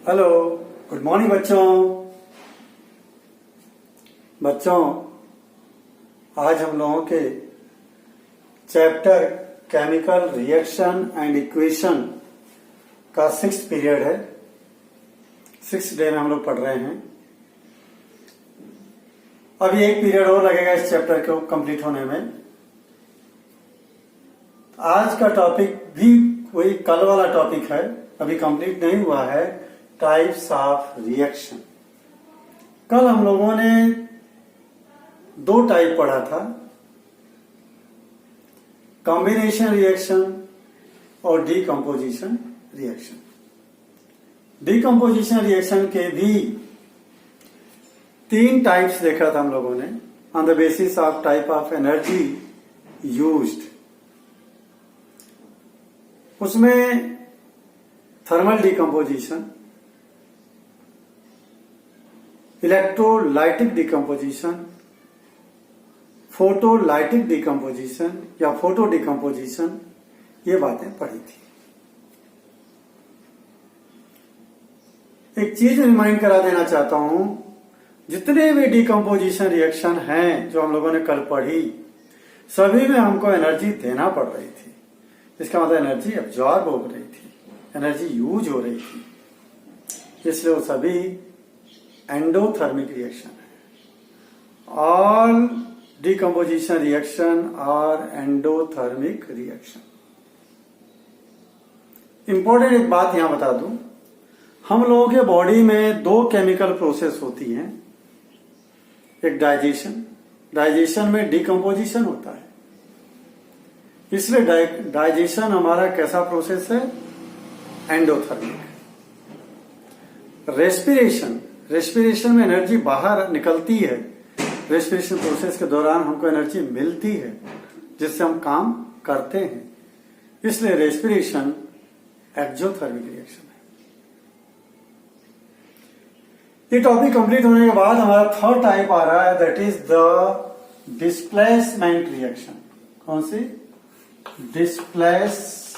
Hello, good morning बच्चों। आज हम लोगों के chapter chemical reaction and equation का 6th पीरियड है। 6th डे में हम लोग पढ़ रहे हैं। अभी एक पीरियड और लगेगा इस चैप्टर को कंप्लीट होने में। आज का टॉपिक भी वही कल वाला टॉपिक है, अभी कंप्लीट नहीं हुआ है। Types of reaction. कल हम लोगों ने 2 टाइप पढ़ा था, कॉम्बिनेशन रिएक्शन और डीकंपोजिशन रिएक्शन। डीकंपोजिशन रिएक्शन के भी 3 टाइप्स देखा था हम लोगों ने on the basis of type of energy used. उसमें thermal decomposition, electrolytic decomposition, photolytic decomposition या फोटो डीकंपोजिशन, ये बातें पढ़ी थी। एक चीज रिमाइंड करा देना चाहता हूं, जितने भी डीकंपोजिशन रिएक्शन हैं जो हम लोगों ने कल पढ़ी, सभी में हमको एनर्जी देना पड़ रही थी। इसका मतलब एनर्जी एब्जॉर्ब हो रही थी, एनर्जी यूज हो रही थी, इसलिए वो सभी एंडोथर्मिक रिएक्शन है। All decomposition reaction are endothermic reaction. Important एक बात यहां बता दूं, हम लोगों के बॉडी में 2 केमिकल प्रोसेस होती हैं। एक डाइजेशन में डीकंपोजिशन होता है, इसलिए डाइजेशन हमारा कैसा प्रोसेस है? एंडोथर्मिक। रेस्पिरेशन में एनर्जी बाहर निकलती है। रेस्पिरेशन प्रोसेस के दौरान हमको एनर्जी मिलती है जिससे हम काम करते हैं, इसलिए रेस्पिरेशन एक्सोथर्मिक रिएक्शन है। ये टॉपिक कंप्लीट होने के बाद हमारा 3rd टाइप आ रहा है, that is the displacement reaction. कौन सी? Displacement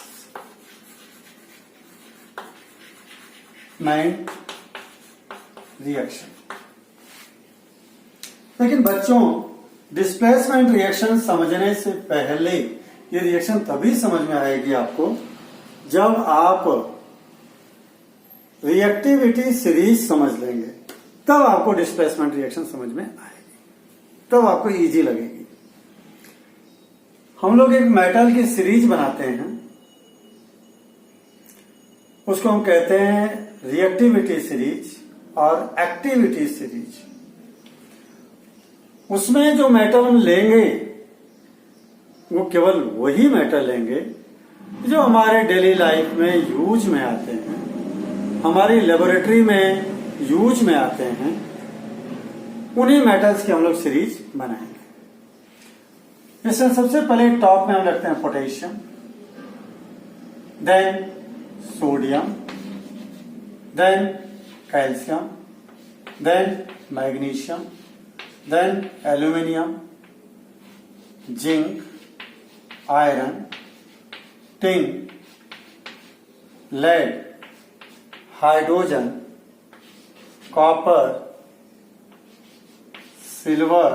reaction. लेकिन बच्चों, डिस्प्लेसमेंट रिएक्शन समझने से पहले ये रिएक्शन तभी समझ में आएगी आपको जब आप रिएक्टिविटी सीरीज समझ लेंगे, तब आपको डिस्प्लेसमेंट रिएक्शन समझ में आएगी, तब आपको इजी लगेगी। हम लोग एक मेटल की सीरीज बनाते हैं, उसको हम कहते हैं रिएक्टिविटी सीरीज और एक्टिविटी सीरीज। उसमें जो मेटल हम लेंगे वो केवल वही मेटल लेंगे जो हमारे डेली लाइफ में यूज में आते हैं, हमारी लेबोरेटरी में यूज में आते हैं। उन्हीं मेटल्स की हम लोग सीरीज बनाएंगे। इसमें सबसे पहले टॉप में हम रखते हैं potassium, then sodium, then calcium, then magnesium, then aluminium, zinc, iron, tin, lead, hydrogen, copper, silver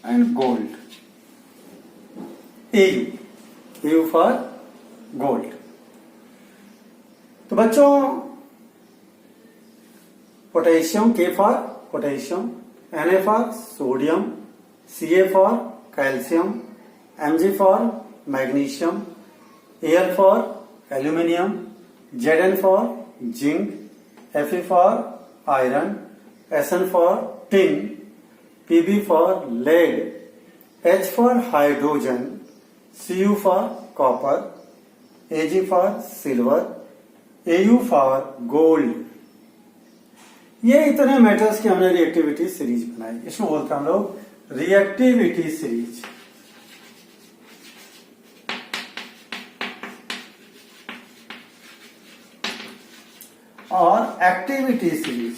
and gold. AU for gold. तो बच्चों, potassium, K for potassium, Na for sodium, Ca for calcium, Mg for magnesium, Al for aluminium, Zn for zinc, Fe for iron, Sn for tin, Pb for lead, H for hydrogen, Cu for copper, Ag for silver, Au for gold. ये इतने metals की हमने reactivity series बनाई। इसको बोलते हैं हम लोग रिएक्टिविटी सीरीज। और एक्टिविटी सीरीज।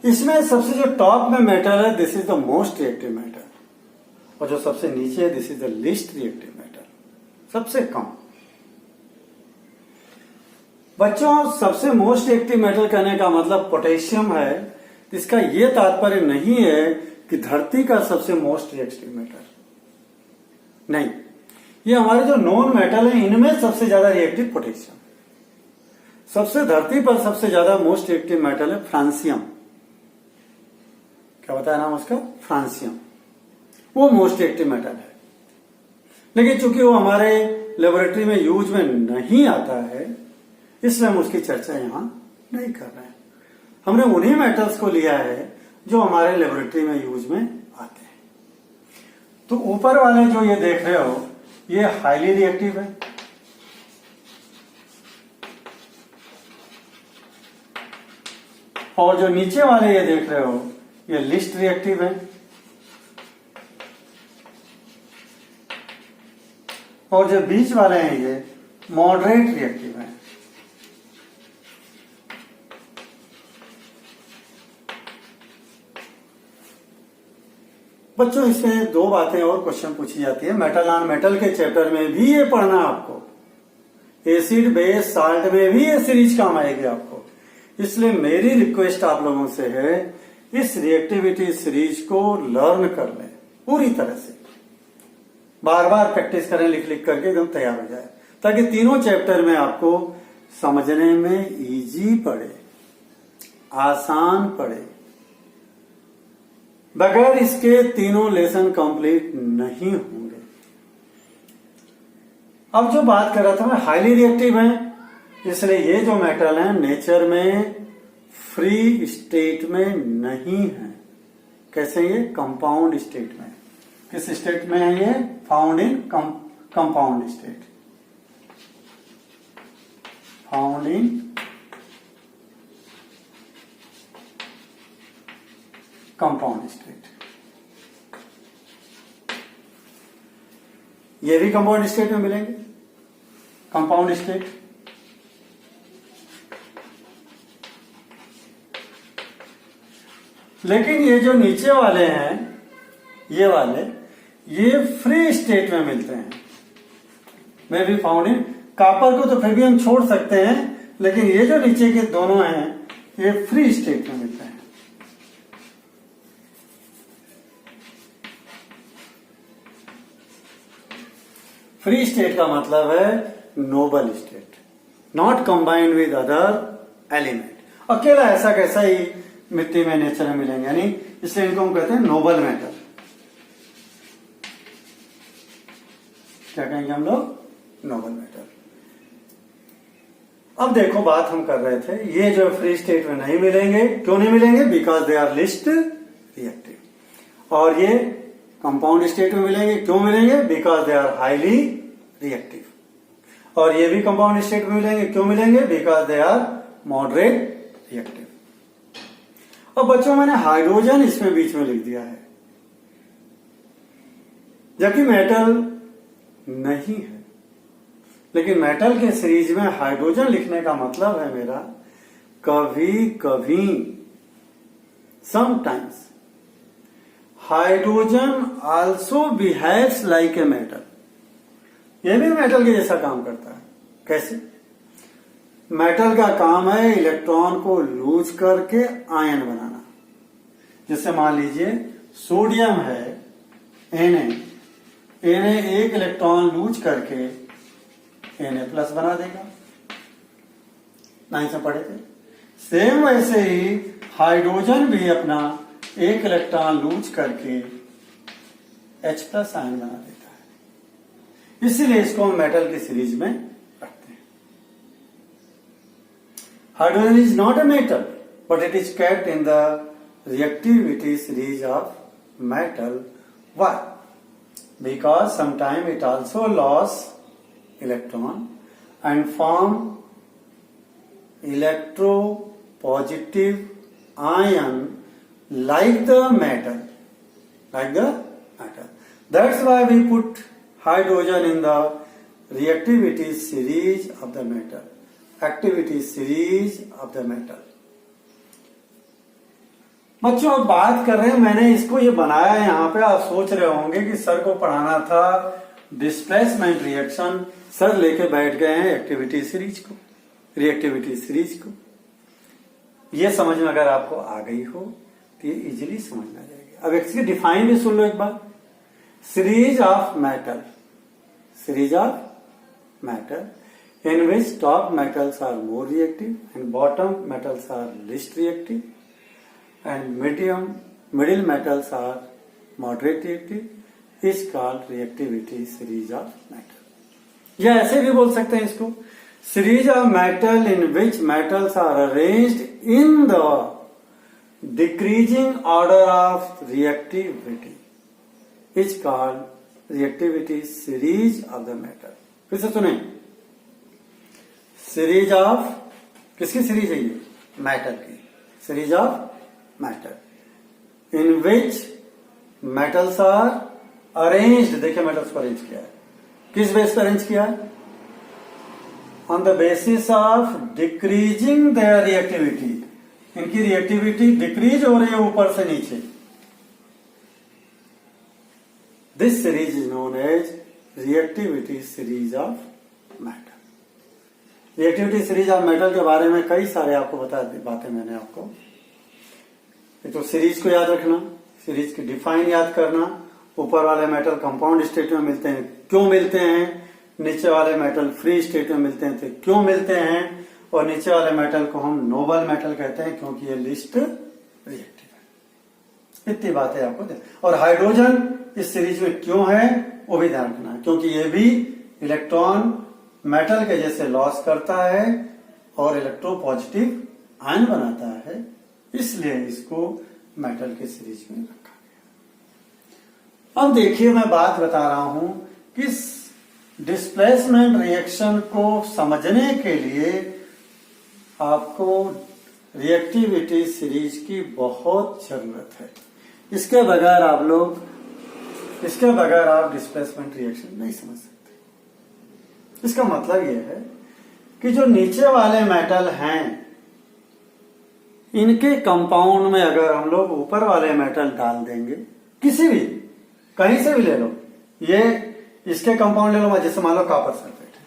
इसमें सबसे जो टॉप में मेटल है, this is the most reactive metal. और जो सबसे नीचे है this is the least reactive metal, सबसे कम। बच्चों सबसे मोस्ट रिएक्टिव मेटल कहने का मतलब पोटेशियम है। इसका यह तात्पर्य नहीं है कि धरती का सबसे मोस्ट रिएक्टिव मेटल, नहीं, ये हमारे जो नॉन मेटल है इनमें सबसे ज्यादा रिएक्टिव पोटेशियम। सबसे धरती पर सबसे ज्यादा मोस्ट रिएक्टिव मेटल है फ्रांसियम। क्या बताया नाम उसका? फ्रांसियम। वो मोस्ट रिएक्टिव मेटल है, लेकिन चूंकि वो हमारे लेबोरेटरी में यूज में नहीं आता है इसलिए हम उसकी चर्चा यहां नहीं कर रहे हैं। हमने उन्हीं मेटल्स को लिया है जो हमारे लेबोरेटरी में यूज में आते हैं। तो ऊपर वाले जो ये देख रहे हो ये हाईली रिएक्टिव है, और जो नीचे वाले ये देख रहे हो ये लिस्ट रिएक्टिव है, और जो बीच वाले हैं ये मॉडरेट रिएक्टिव है। बच्चों इसमें दो बातें और क्वेश्चन पूछी जाती है, मेटल नॉन मेटल के चैप्टर में भी ये पढ़ना आपको, एसिड बेस साल्ट में भी ये सीरीज काम आएगी आपको। इसलिए मेरी रिक्वेस्ट आप लोगों से है इस रिएक्टिविटी सीरीज को लर्न कर लें पूरी तरह से, बार बार प्रैक्टिस करें, लिख लिख करके एकदम तैयार हो जाए, ताकि तीनों चैप्टर में आपको समझने में इजी पड़े, आसान पड़े। बगैर इसके तीनों लेसन कंप्लीट नहीं होंगे। अब जो बात कर रहा था मैं, हाईली रिएक्टिव है, इसलिए ये जो मेटल है नेचर में फ्री स्टेट में नहीं है। कैसे? ये कंपाउंड स्टेट में। किस स्टेट में है ये? Found in compound state, found in compound state. ये भी कंपाउंड स्टेट में मिलेंगे, कंपाउंड स्टेट। लेकिन ये जो नीचे वाले हैं, ये वाले, ये फ्री स्टेट में मिलते हैं। मैं भी फाउंड इन कॉपर को तो फिर भी हम छोड़ सकते हैं, लेकिन ये जो नीचे के दोनों हैं ये फ्री स्टेट में मिलते हैं। फ्री स्टेट का मतलब है noble state, not combined with other element. अकेला ऐसा कैसा ही मिट्टी में नेचर में मिलेंगे, यानी इसलिए इनको हम कहते हैं नोबल मेटल। क्या कहेंगे हम लोग? Nobel metal. अब देखो बात हम कर रहे थे, ये जो फ्री स्टेट में नहीं मिलेंगे, क्यों नहीं मिलेंगे? Because they are least reactive. और ये कंपाउंड स्टेट में मिलेंगे, क्यों मिलेंगे? Because they are highly reactive. और ये भी कंपाउंड स्टेट में मिलेंगे, क्यों मिलेंगे? Because they are moderate reactive. अब बच्चों मैंने हाइड्रोजन इसमें बीच में लिख दिया है, जबकि मेटल नहीं है। लेकिन मेटल के सीरीज में हाइड्रोजन लिखने का मतलब है मेरा, कभी कभी, sometimes, hydrogen also behaves like a metal. यह भी मेटल के जैसा काम करता है। कैसे? मेटल का काम है इलेक्ट्रॉन को लूज करके आयन बनाना। जैसे मान लीजिए सोडियम है Na, एक इलेक्ट्रॉन लूज करके Na+ बना देगा, नहीं से पढ़े थे। सेम वैसे ही हाइड्रोजन भी अपना एक इलेक्ट्रॉन लूज करके H+ आयन बना देता है। इसीलिए इसको हम मेटल की सीरीज में रखते हैं। Hydrogen is not a metal, but it is kept in the reactivity series of metal. Why? Because sometimes it also lost electron and form electropositive ion like the metal. That's why we put hydrogen in the reactivity series of the metal, activity series of the metal. बच्चों अब बात कर रहे हैं, मैंने इसको ये बनाया है यहाँ पे। आप सोच रहे होंगे कि सर को पढ़ाना था डिस्प्लेसमेंट रिएक्शन, सर लेके बैठ गए हैं एक्टिविटी सीरीज को, रिएक्टिविटी सीरीज को। ये समझ में अगर आपको आ गई हो तो ये इजीली समझ में आ जाएगी। अब इसकी डिफाइन भी सुन लो एक बार। Series of matter, series of matter in which top metals are more reactive and bottom metals are least reactive and middle metals are moderate reactive is called reactivity series of metal. या ऐसे भी बोल सकते हैं इसको, series of metal in which metals are arranged in the decreasing order of reactivity is called reactivity series of the metal. फिर से सुने, सीरीज ऑफ, किसकी सीरीज है ये? मैटर की series of matter in which metals are arranged. देखिए metals को arrange किया है, किस बेस पर अरेंज किया है? On the basis of decreasing their reactivity. इनकी रिएक्टिविटी डिक्रीज हो रही है ऊपर से नीचे। This series is known as reactivity series of matter. Reactivity series of metal के बारे में कई सारे आपको बता दी बातें मैंने आपको। तो सीरीज को याद रखना, सीरीज की डिफाइन याद करना, ऊपर वाले मेटल कंपाउंड स्टेट में मिलते हैं, क्यों मिलते हैं, नीचे वाले मेटल फ्री स्टेट में मिलते हैं तो क्यों मिलते हैं, और नीचे वाले मेटल को हम नोबल मेटल कहते हैं क्योंकि ये लिस्ट रिएक्टिव है। इतनी बातें आपको दे। और हाइड्रोजन इस सीरीज में क्यों है वो भी ध्यान रखना, क्योंकि ये भी इलेक्ट्रॉन मेटल के जैसे लॉस करता है और इलेक्ट्रोपॉजिटिव आयन बनाता है, इसलिए इसको मेटल के सीरीज में रखा गया। अब देखिए मैं बात बता रहा हूं कि डिस्प्लेसमेंट रिएक्शन को समझने के लिए आपको रिएक्टिविटी सीरीज की बहुत जरूरत है। इसके बगैर आप डिस्प्लेसमेंट रिएक्शन नहीं समझ सकते। इसका मतलब यह है कि जो नीचे वाले मेटल हैं, इनके कंपाउंड में अगर हम लोग ऊपर वाले मेटल डाल देंगे, किसी भी कहीं से भी ले लो, ये इसके कंपाउंड ले लो, जैसे मान लो कॉपर सल्फेट है,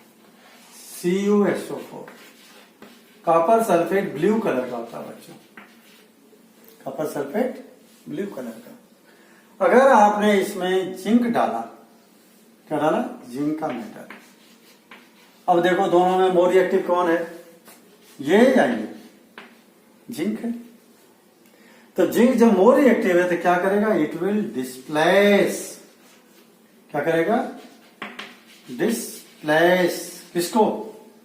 CuSO4। Copper sulphate blue colour का होता है बच्चों, कॉपर सल्फेट ब्लू कलर का। अगर आपने इसमें जिंक डाला, क्या डाला? जिंक का मेटल। अब देखो दोनों में मोर रिएक्टिव कौन है, ये या ये? जिंक है। तो जिंक जब मोर रिएक्टिव है तो क्या करेगा? It will displace. क्या करेगा? डिस्प्लेस किसको?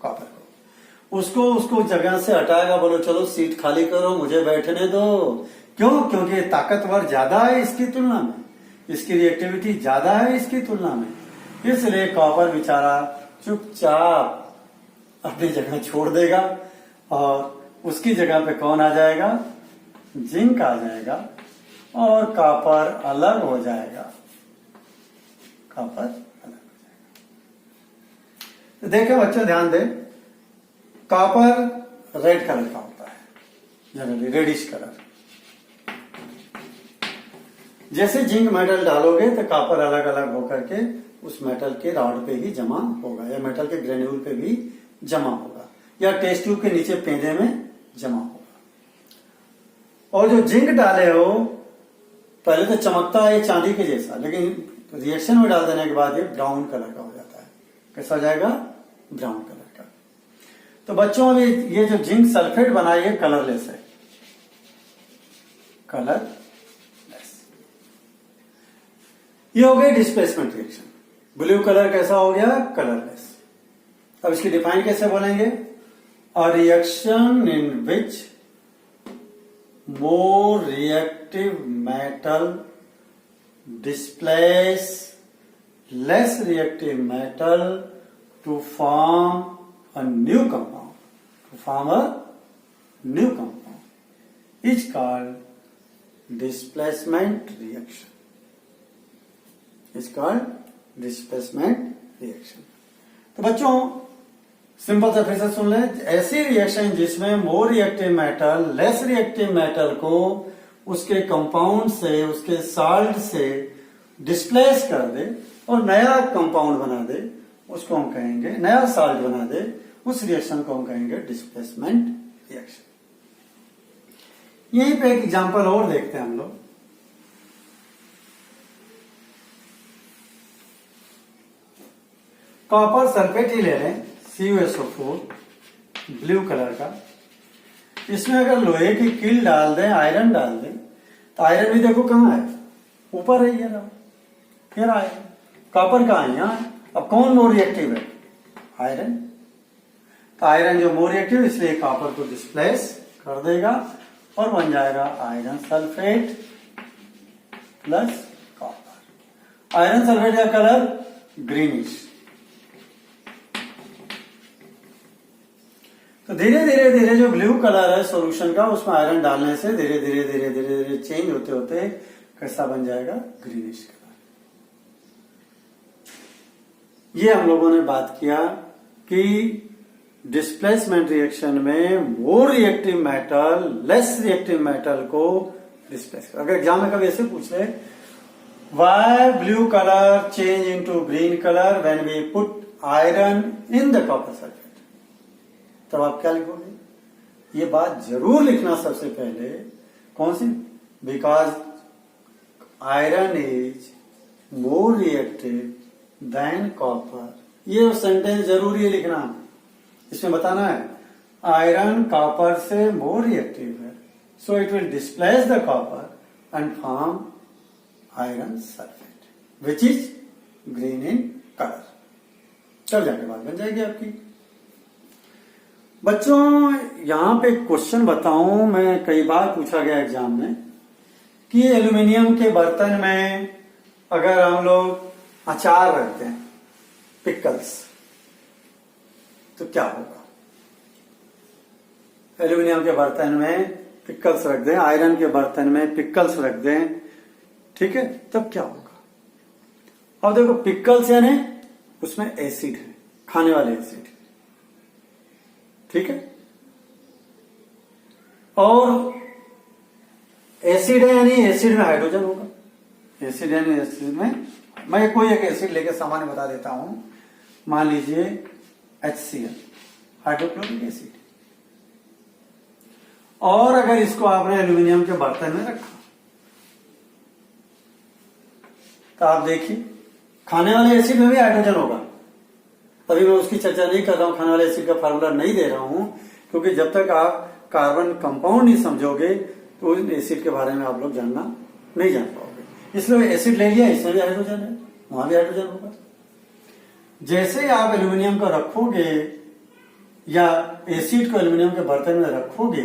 कॉपर को। उसको जगह से हटाएगा, बोलो चलो सीट खाली करो, मुझे बैठने दो। क्यों? क्योंकि ताकतवर ज्यादा है इसकी तुलना में, इसकी रिएक्टिविटी ज्यादा है इसकी तुलना में, इसलिए कॉपर बेचारा चुपचाप अपनी जगह छोड़ देगा और उसकी जगह पे कौन आ जाएगा? जिंक आ जाएगा और कॉपर अलग हो जाएगा। कॉपर अलग हो जाएगा। तो देखो बच्चों ध्यान दें, कॉपर रेड कलर का होता है, जनरली रेडिश कलर। जैसे जिंक मेटल डालोगे तो कॉपर अलग अलग होकर के उस मेटल के रॉड पे ही जमा होगा, या मेटल के ग्रेन्यूल पे भी जमा होगा, या टेस्ट ट्यूब के नीचे पेंदे में जमा होगा। और जो जिंक डाले हो, पहले तो चमकता है चांदी के जैसा, लेकिन रिएक्शन में डाल देने के बाद ये ब्राउन कलर का हो जाता है। कैसा हो जाएगा? ब्राउन कलर का। तो बच्चों अभी ये जो जिंक सल्फेट बना है कलरलेस है, कलरलेस। ये हो गई डिस्प्लेसमेंट रिएक्शन। ब्लू कलर कैसा हो गया? कलरलेस। अब इसकी डिफाइन कैसे बोलेंगे? A reaction in which more reactive metal displace less reactive metal to form a new compound, is called displacement reaction. Is called displacement reaction. तो बच्चों सिंपल से फिर से सुन लें, ऐसी रिएक्शन जिसमें मोर reactive metal less reactive metal को उसके कंपाउंड से, उसके साल्ट से डिस्प्लेस कर दे और नया कंपाउंड बना दे, उसको हम कहेंगे, नया साल्ट बना दे, उस रिएक्शन को हम कहेंगे डिस्प्लेसमेंट रिएक्शन। यहीं पे एक एग्जांपल और देखते हैं हम लोग। कॉपर सल्फेट ही ले लें, CuSO4 ब्लू कलर का। इसमें अगर लोहे की कील डाल दें, आयरन डाल दें, तो आयरन भी देखो कहाँ है, ऊपर है, ये रहा, फिर आयरन। कॉपर कहाँ है, यहाँ है। अब कौन मोर रिएक्टिव है, आयरन। तो आयरन जो मोर रिएक्टिव, इसलिए कॉपर को डिस्प्लेस कर देगा और बन जाएगा iron sulphate plus copper. Iron sulphate का कलर ग्रीनिश। तो धीरे धीरे धीरे जो ब्लू कलर है सॉल्यूशन का, उसमें आयरन डालने से धीरे धीरे धीरे धीरे धीरे चेंज होते होते कैसा बन जाएगा, ग्रीनिश कलर। ये हम लोगों ने बात किया कि डिस्प्लेसमेंट रिएक्शन में more reactive metal less reactive metal को डिस्प्लेस कर। अगर एग्जाम में कभी ऐसे पूछ ले, why blue colour change into green colour when we put iron in the copper sulphate, तब आप क्या लिखोगे? ये बात जरूर लिखना सबसे पहले। कौन सी? Because iron is more reactive than copper. ये सेंटेंस जरूरी है लिखना। इसमें बताना है आयरन कॉपर से मोर रिएक्टिव है, so it will displace the copper and form iron sulphate which is green in colour. तब जाके बात बन जाएगी आपकी। बच्चों यहां पे क्वेश्चन बताऊं, मैं कई बार पूछा गया एग्जाम में कि एल्यूमिनियम के बर्तन में अगर हम लोग अचार रखते हैं, पिकल्स, तो क्या होगा? एल्यूमिनियम के बर्तन में पिकल्स रख दें, आयरन के बर्तन में पिकल्स रख दें, ठीक है, तब क्या होगा? अब देखो पिकल्स यानी उसमें एसिड है, खाने वाले एसिड, ठीक है, और एसिड है यानी एसिड में हाइड्रोजन होगा। एसिड यानी एसिड में, मैं कोई एक एसिड लेके सामान्य बता देता हूं, मान लीजिए HCl, हाइड्रोक्लोरिक एसिड। और अगर इसको आपने एल्यूमिनियम के बर्तन में रखा, तो आप देखिए खाने वाले एसिड में भी हाइड्रोजन होगा। तभी मैं उसकी चर्चा नहीं कर रहा हूं, खाने वाले एसिड का फार्मूला नहीं दे रहा हूं, क्योंकि जब तक आप कार्बन कंपाउंड नहीं समझोगे तो एसिड के बारे में आप लोग जानना नहीं जान पाओगे। इसलिए एसिड ले लिया, इसमें भी हाइड्रोजन है, वहां भी हाइड्रोजन होगा। जैसे ही आप एल्यूमिनियम को रखोगे या एसिड को एल्यूमिनियम के बर्तन में रखोगे,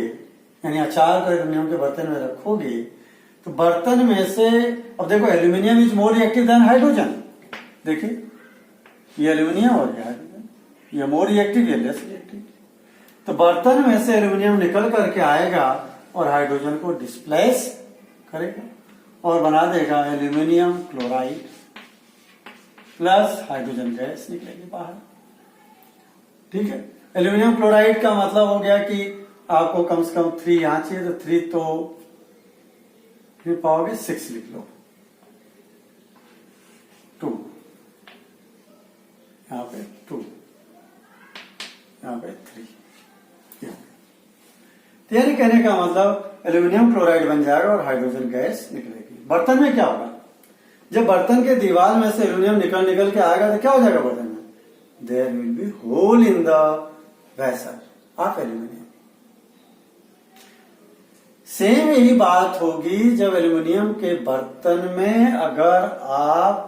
यानी अचार को एल्यूमिनियम के बर्तन में रखोगे, तो बर्तन में से, अब देखो aluminium is more reactive then hydrogen. देखिए ये एल्यूमिनियम और ये हाइड्रोजन, ये मोर रिएक्टिव, ये लेस रिएक्टिव। तो बर्तन में से एल्यूमिनियम निकल करके आएगा और हाइड्रोजन को डिस्प्लेस करेगा और बना देगा aluminium chloride plus hydrogen gas निकलेगी बाहर, ठीक है। एल्यूमिनियम क्लोराइड का मतलब हो गया कि आपको कम से कम 3 यहां चाहिए, तो 3 तो फिर पाओगे 6 लिख लो, 2 यहां पे 2, यहां पे 3। यानी कहने का मतलब एल्यूमिनियम क्लोराइड बन जाएगा और हाइड्रोजन गैस निकलेगी। बर्तन में क्या होगा? जब बर्तन के दीवार में से एल्यूमिनियम निकल के आएगा तो क्या हो जाएगा बर्तन में? There will be hole in the vessel of aluminium. Same यही बात होगी जब एल्यूमिनियम के बर्तन में अगर आप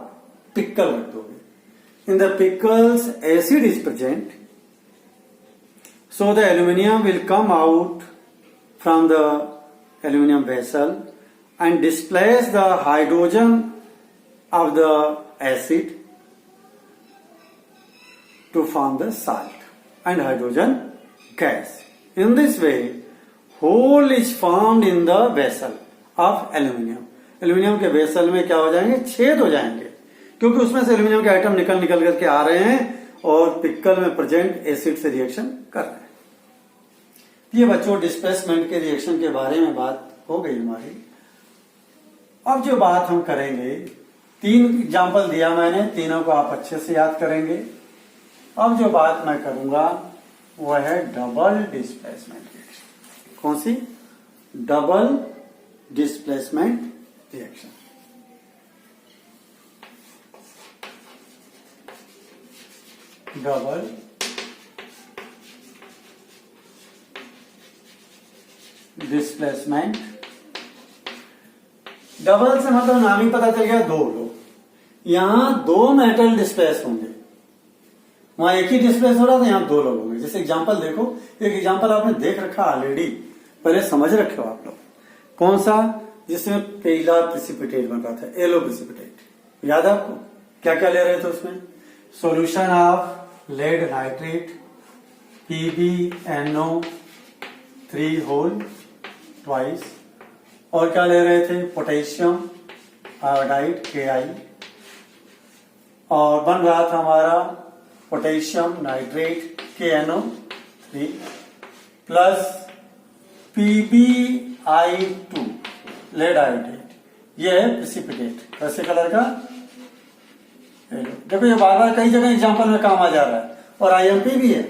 पिक्कल रख दोगे। In the pickles acid is present, so the aluminum will come out from the aluminum vessel and displace the hydrogen of the acid to form the salt and hydrogen gas. In this way, hole is formed in the vessel of aluminum. Aluminium के vessel में क्या हो जाएंगे? छेद हो जाएंगे, क्योंकि उसमें से एल्यूमिनियम के आइटम निकल करके आ रहे हैं और पिक्कल में प्रेजेंट एसिड से रिएक्शन कर रहे हैं। ये बच्चों डिस्प्लेसमेंट के रिएक्शन के बारे में बात हो गई हमारी। अब जो बात हम करेंगे, 3 एग्जाम्पल दिया मैंने, तीनों को आप अच्छे से याद करेंगे। अब जो बात मैं करूंगा वह है डबल डिस्प्लेसमेंट रिएक्शन। कौन सी? Double displacement reaction. Double displacement. Double से मतलब नाम ही पता चल गया, 2 लोग। यहां 2 मेटल डिस्प्लेस होंगे, वहां एक ही डिस्प्लेस हो रहा था, यहां 2 लोग होंगे। जैसे एग्जांपल देखो, एक एग्जांपल आपने देख रखा ऑलरेडी, पहले समझ रखे हो आप लोग। कौन सा? जिसमें पहला प्रेसिपिटेट बन रहा था, येलो प्रेसिपिटेट। याद है आपको? क्या क्या ले रहे थे उसमें? Solution of lead nitrate PbNO3 whole twice, और क्या ले रहे थे? पोटेशियम आयोडाइड Ki, और बन रहा था हमारा potassium nitrate KNO3 plus PbI2 lead iodide. ये है प्रेसिपिटेट। कैसे कलर का? देखो ये बार बार कई जगह एग्जांपल में काम आ जा रहा है, और IMP भी है।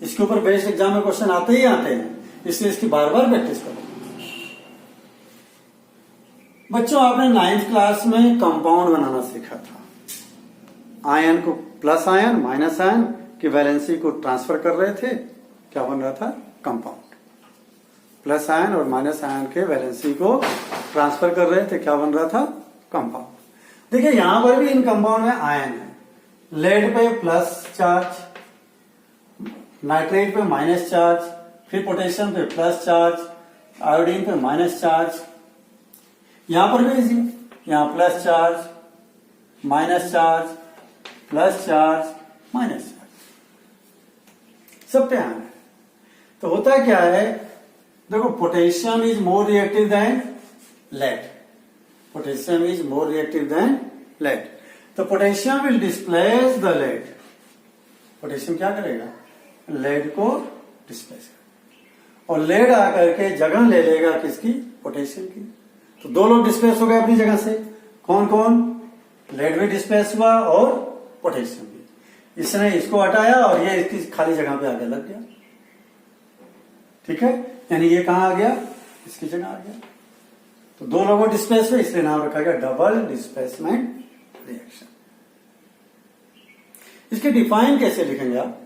इसके ऊपर बेस्ड एग्जाम में क्वेश्चन आते ही आते हैं, इसलिए इसकी बार बार प्रैक्टिस करो। बच्चों, आपने 9th क्लास में कंपाउंड बनाना सीखा था। आयन को, प्लस आयन माइनस आयन की वैलेंसी को ट्रांसफर कर रहे थे, क्या बन रहा था? कंपाउंड। प्लस आयन और माइनस आयन के वैलेंसी को ट्रांसफर कर रहे थे, क्या बन रहा था? कंपाउंड। देखिए यहां पर भी इन कंपाउंड में आयन है। लेड पे प्लस चार्ज, नाइट्रेट पे माइनस चार्ज, फिर पोटेशियम पे प्लस चार्ज, आयोडीन पे माइनस चार्ज। यहां पर भी यहां plus charge, minus charge, plus charge, minus charge, सब पे आयन है। तो होता क्या है? देखो, potassium is more reactive than lead. Potassium is more reactive than lead. तो potassium will displace the lead. Potassium क्या करेगा? लेड को डिस्प्लेस करेगा, और लेड आकर के जगह ले लेगा किसकी? पोटेशियम की। तो 2 लोग डिस्प्लेस हो गए अपनी जगह से। कौन कौन? लेड भी डिस्प्लेस हुआ और पोटेशियम भी। इसने इसको हटाया और ये इसकी खाली जगह पे आगे लग गया। ठीक है, यानी ये कहां आ गया? इसकी जगह आ गया। तो 2 लोगों डिस्प्लेस हुए, इसलिए नाम रखा गया डबल डिस्प्लेसमेंट रिएक्शन। इसके डिफाइन कैसे लिखेंगे आप?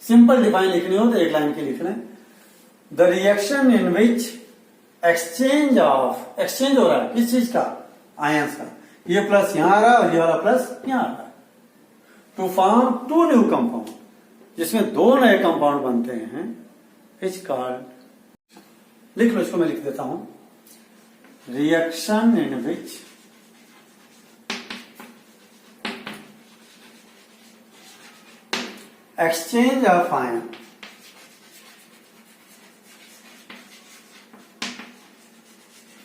सिंपल डिफाइन लिखनी हो तो एक लाइन की लिख लें। The reaction in which exchange हो रहा है किस चीज का? आयंस का। ये प्लस यहां आ रहा है और ये वाला प्लस यहां आ रहा है, टू फॉर्म 2 न्यू कंपाउंड, जिसमें 2 नए कंपाउंड बनते हैं, इज कॉल्ड। लिख लो इसको, मैं लिख देता हूं। Reaction in which exchange of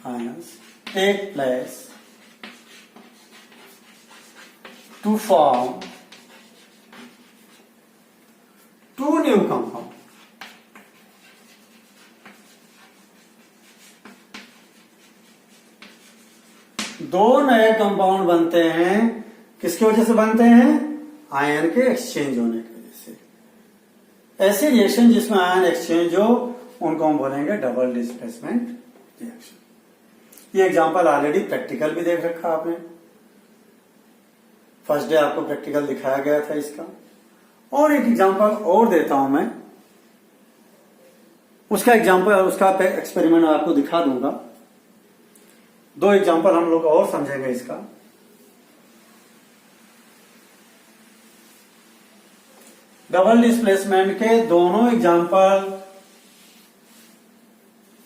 ions take place to form 2 new compound. दो नए कंपाउंड बनते हैं, किसकी वजह से बनते हैं? आयन के एक्सचेंज होने की वजह से। ऐसे रिएक्शन जिसमें आयन एक्सचेंज हो उनको हम बोलेंगे डबल डिस्प्लेसमेंट रिएक्शन। ये एग्जांपल ऑलरेडी प्रैक्टिकल भी देख रखा आपने, फर्स्ट डे आपको प्रैक्टिकल दिखाया गया था इसका। और एक एग्जांपल और देता हूं मैं, उसका एग्जांपल, उसका एक्सपेरिमेंट आपको दिखा दूंगा। 2 एग्जांपल हम लोग और समझेंगे इसका। डबल डिस्प्लेसमेंट के दोनों एग्जांपल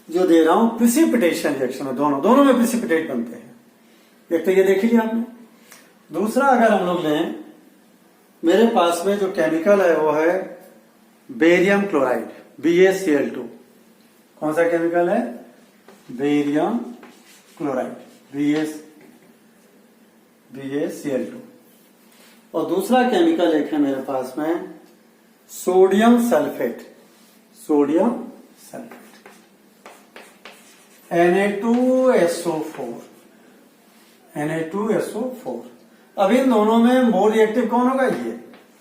जो दे रहा हूं प्रिसिपिटेशन रिएक्शन में, दोनों में प्रिसिपिटेट बनते हैं। एक तो ये देख लिया आपने। दूसरा अगर हम लोग लें, मेरे पास में जो केमिकल है वो है बेरियम क्लोराइड, BaCl2। कौन सा केमिकल है? Barium chloride, BaCl2। और दूसरा केमिकल एक है मेरे पास में सोडियम सल्फेट, Na2SO4। Na2SO4। अब इन दोनों में मोर रिएक्टिव कौन होगा?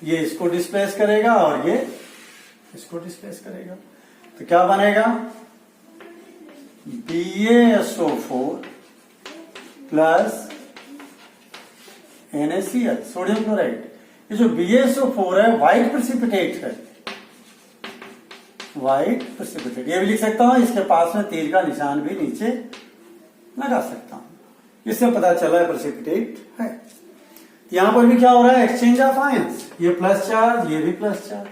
ये इसको डिस्प्लेस करेगा और ये इसको डिस्प्लेस करेगा, तो क्या बनेगा? BaSO4 plus NaCl, sodium chloride. ये जो BaSO4 है व्हाइट प्रेसिपिटेट है, व्हाइट प्रेसिपिटेट। ये भी लिख सकता हूं, इसके पास में तीर का निशान भी नीचे लगा सकता हूं, इससे पता चला है प्रेसिपिटेट है। यहां पर भी क्या हो रहा है? Exchange of ions. ये प्लस चार्ज, ये भी प्लस चार्ज,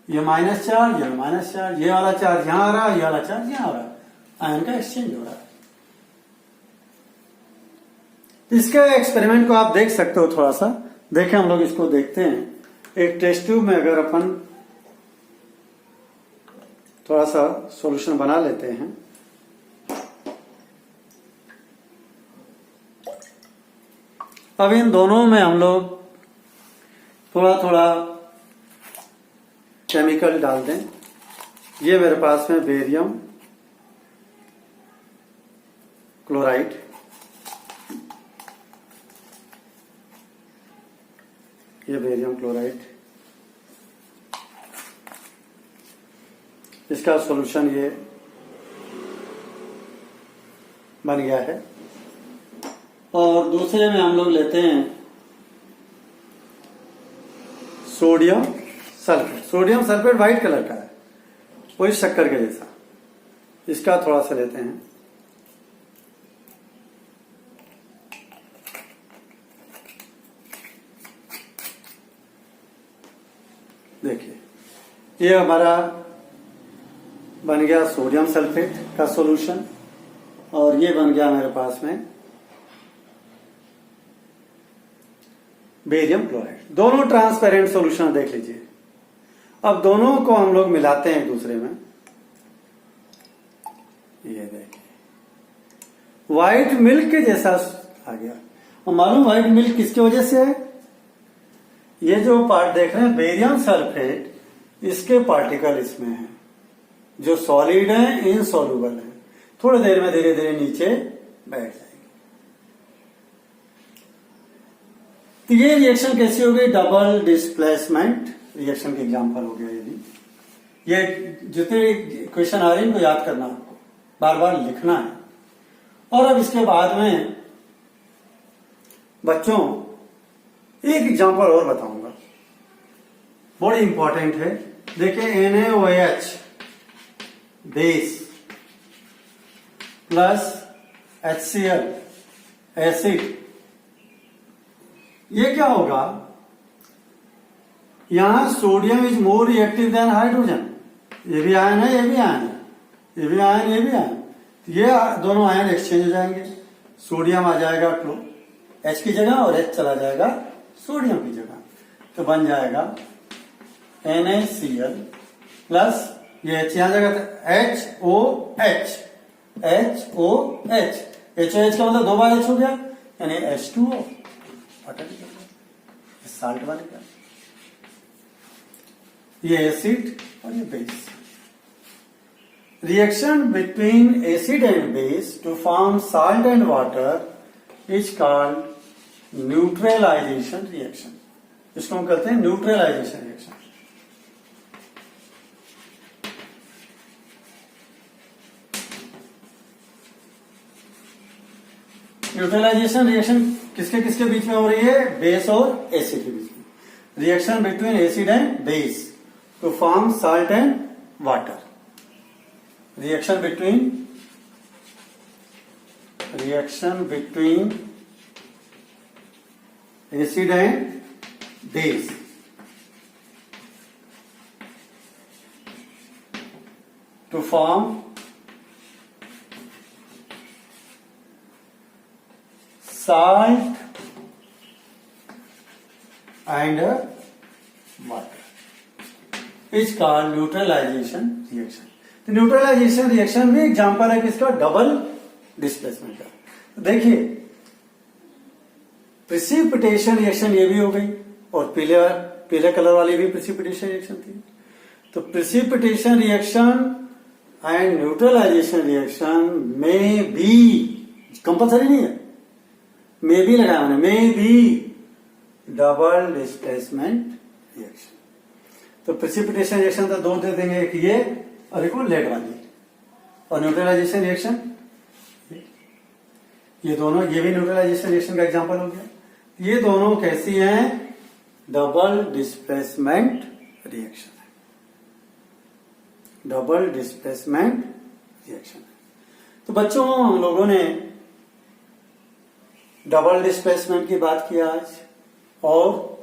ये माइनस चार्ज, ये माइनस चार्ज, ये वाला चार्ज यहां आ रहा है, ये वाला चार्ज यहां आ रहा है, आयन का एक्सचेंज हो रहा है। इसके एक्सपेरिमेंट को आप देख सकते हो, थोड़ा सा देखें, हम लोग इसको देखते हैं। एक टेस्ट ट्यूब में अगर अपन थोड़ा सा सॉल्यूशन बना लेते हैं, अब इन दोनों में हम लोग थोड़ा थोड़ा केमिकल डाल दें। ये मेरे पास में बेरियम क्लोराइड, ये बेरियम क्लोराइड, इसका सॉल्यूशन ये बन गया है। और दूसरे में हम लोग लेते हैं sodium sulphate. Sodium sulphate white colour का है, वही शक्कर के जैसा। इसका थोड़ा सा लेते हैं, देखिए ये हमारा बन गया सोडियम सल्फेट का सॉल्यूशन, और ये बन गया मेरे पास में बेरियम क्लोराइड। दोनों ट्रांसपेरेंट सॉल्यूशन देख लीजिए। अब दोनों को हम लोग मिलाते हैं एक दूसरे में, ये देखिए व्हाइट मिल्क के जैसा आ गया। और मालूम व्हाइट मिल्क किसकी वजह से है? ये जो पार्ट देख रहे हैं बेरियम सल्फेट, इसके पार्टिकल इसमें हैं जो सॉलिड है, इनसॉल्युबल है, थोड़ी देर में धीरे धीरे नीचे बैठ जाएंगे। तो ये रिएक्शन कैसी हो गई? डबल डिस्प्लेसमेंट रिएक्शन के एग्जांपल हो गया। ये जितने क्वेश्चन आ रहे हैं इनको याद करना, आपको बार बार लिखना है। और अब इसके बाद में बच्चों एक एग्जांपल और बताऊंगा, बड़ी इंपॉर्टेंट है। देखिए NaOH base plus HCl acid, ये क्या होगा? यहां sodium is more reactive then hydrogen. ये भी आयन है, ये भी आयन है, ये भी आयन, ये भी आयन। ये दोनों आयन एक्सचेंज हो जाएंगे। सोडियम आ जाएगा H की जगह और H चला जाएगा सोडियम की जगह, तो बन जाएगा NaCl प्लस ये H यहां जगह HOH, HOH, HOH का मतलब 2 बार H हो गया, यानी H2O, साल्ट बन गया। ये एसिड और ये base. Reaction between acid and base to form salt and water is called neutralisation reaction. इसको हम कहते हैं न्यूट्रलाइजेशन रिएक्शन। न्यूट्रलाइजेशन रिएक्शन किसके किसके बीच में हो रही है? बेस और एसिड के बीच में। Reaction between acid and base to form salt and water. Reaction between acid and base to form salt and water is called neutralization reaction। तो न्यूट्रलाइजेशन रिएक्शन भी एग्जांपल है किसका? डबल डिस्प्लेसमेंट का। तो देखिए प्रिसिपिटेशन रिएक्शन ये भी हो गई, और पीले कलर वाली भी प्रिसिपिटेशन रिएक्शन थी। तो precipitation reaction and neutralisation reaction में भी कंपल्सरी नहीं है, मे बी लगाया मैंने, maybe double displacement reaction. तो प्रेसिपिटेशन रिएक्शन तो दो दे देंगे, एक ये और एक लेट वाली। और न्यूट्रलाइजेशन रिएक्शन, ये दोनों, ये भी न्यूट्रलाइजेशन रिएक्शन का एग्जांपल हो गया। ये दोनों कैसी हैं? डबल डिस्प्लेसमेंट रिएक्शन है, डबल डिस्प्लेसमेंट रिएक्शन है। तो बच्चों हम लोगों ने डबल डिस्प्लेसमेंट की बात किया आज, और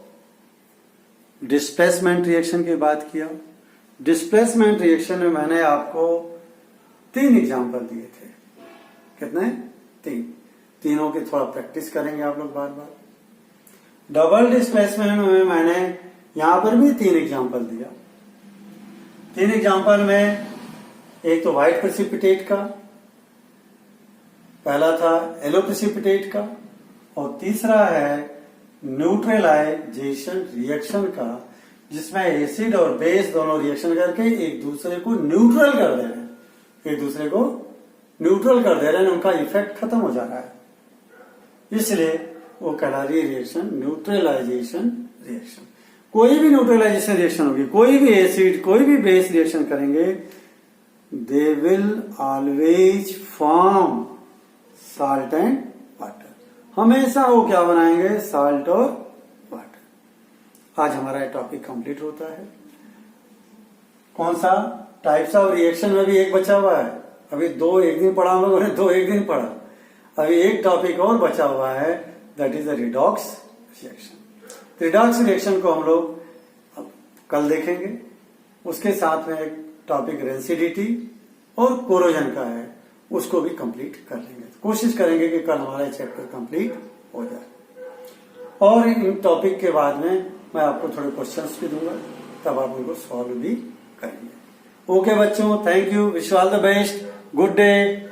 डिस्प्लेसमेंट रिएक्शन की बात किया। डिस्प्लेसमेंट रिएक्शन में मैंने आपको 3 एग्जांपल दिए थे। कितने? 3। तीनों की थोड़ा प्रैक्टिस करेंगे आप लोग बार बार। डबल डिस्प्लेसमेंट में मैंने यहां पर भी 3 एग्जांपल दिया। 3 एग्जांपल में एक तो व्हाइट प्रेसिपिटेट का, पहला था येलो प्रेसिपिटेट का, और तीसरा है न्यूट्रलाइजेशन रिएक्शन का, जिसमें एसिड और बेस दोनों रिएक्शन करके एक दूसरे को न्यूट्रल कर दे रहे हैं, एक दूसरे को न्यूट्रल कर दे रहे हैं, उनका इफेक्ट खत्म हो जा रहा है, इसलिए वो कहला रही रिएक्शन न्यूट्रलाइजेशन रिएक्शन। कोई भी न्यूट्रलाइजेशन रिएक्शन होगी, कोई भी एसिड कोई भी बेस रिएक्शन करेंगे, they will always form salt and water. हमेशा वो क्या बनाएंगे? साल्ट और वाटर। आज हमारा ये टॉपिक कंप्लीट होता है। कौन सा? टाइप्स ऑफ रिएक्शन में भी एक बचा हुआ है। अभी 2 एक दिन पढ़ा हम लोगों ने, 2 एक दिन पढ़ा। अभी एक टॉपिक और बचा हुआ है, that is the redox reaction. Redox reaction को हम लोग कल देखेंगे। उसके साथ में एक टॉपिक रेंसिडिटी और कोरोजन का है, उसको भी कंप्लीट कर लेंगे। कोशिश करेंगे कि कल हमारा चैप्टर कंप्लीट हो जाए। और इन टॉपिक के बाद में मैं आपको थोड़े क्वेश्चंस भी दूंगा, तब आप उनको सॉल्व भी करेंगे। ओके बच्चों, thank you, wish you all the best, good day.